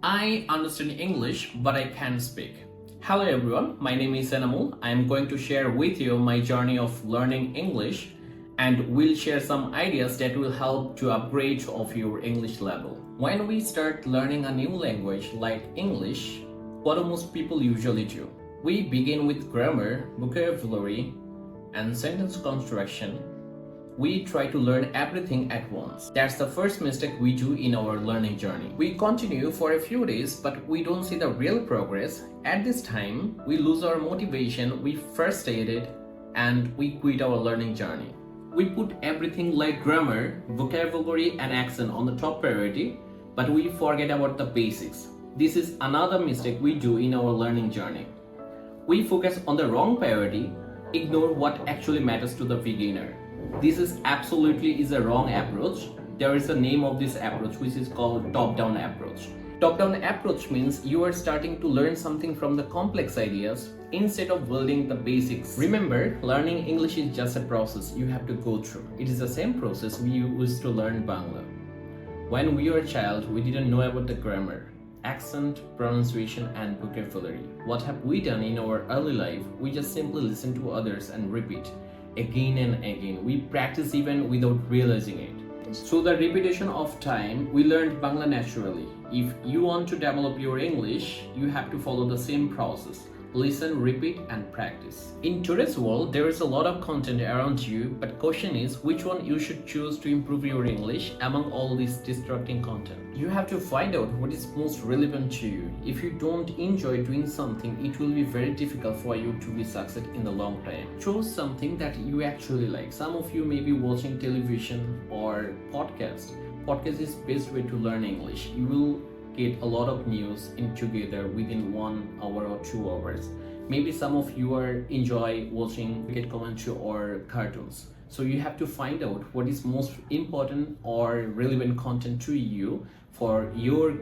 I understand English, but I can't speak. Hello everyone, my name is Enamul. I am going to share with you my journey of learning English and we'll share some ideas that will help to upgrade of your English level. When we start learning a new language like English, what do most people usually do? We begin with grammar, vocabulary, and sentence construction. We try to learn everything at once. That's the first mistake we do in our learning journey. We continue for a few days, but we don't see the real progress. At this time, we lose our motivation, we frustrated, and we quit our learning journey. We put everything like grammar, vocabulary, and accent on the top priority, but we forget about the basics. This is another mistake we do in our learning journey. We focus on the wrong priority, ignore what actually matters to the beginner. This is absolutely a wrong approach. There is a name of this approach which is called top-down approach. Top-down approach means you are starting to learn something from the complex ideas instead of building the basics. Remember, learning English is just a process you have to go through. It is the same process we used to learn Bangla. When we were a child, we didn't know about the grammar, accent, pronunciation, and vocabulary. What have we done in our early life? We just simply listen to others and repeat again and again. We practice even without realizing it. Through the repetition of time, we learned Bangla naturally. If you want to develop your English, you have to follow the same process. Listen, repeat, and practice. In today's world, there is a lot of content around you, but question is which one you should choose to improve your English among all this distracting content. You have to find out what is most relevant to you. If you don't enjoy doing something, it will be very difficult for you to be success in the long time. Choose something that you actually like. Some of you may be watching television or podcast. Podcast is best way to learn English. You will get a lot of news in together within 1 hour or 2 hours. Maybe some of you are enjoy watching cricket commentary or cartoons. So you have to find out what is most important or relevant content to you for your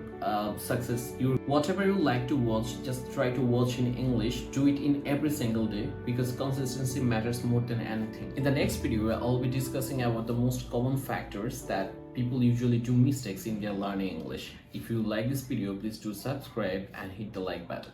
success. Whatever you like to watch, just try to watch in English. Do it in every single day because consistency matters more than anything. In the next video, I'll be discussing about the most common factors that people usually do mistakes in their learning English. If you like this video, please do subscribe and hit the like button.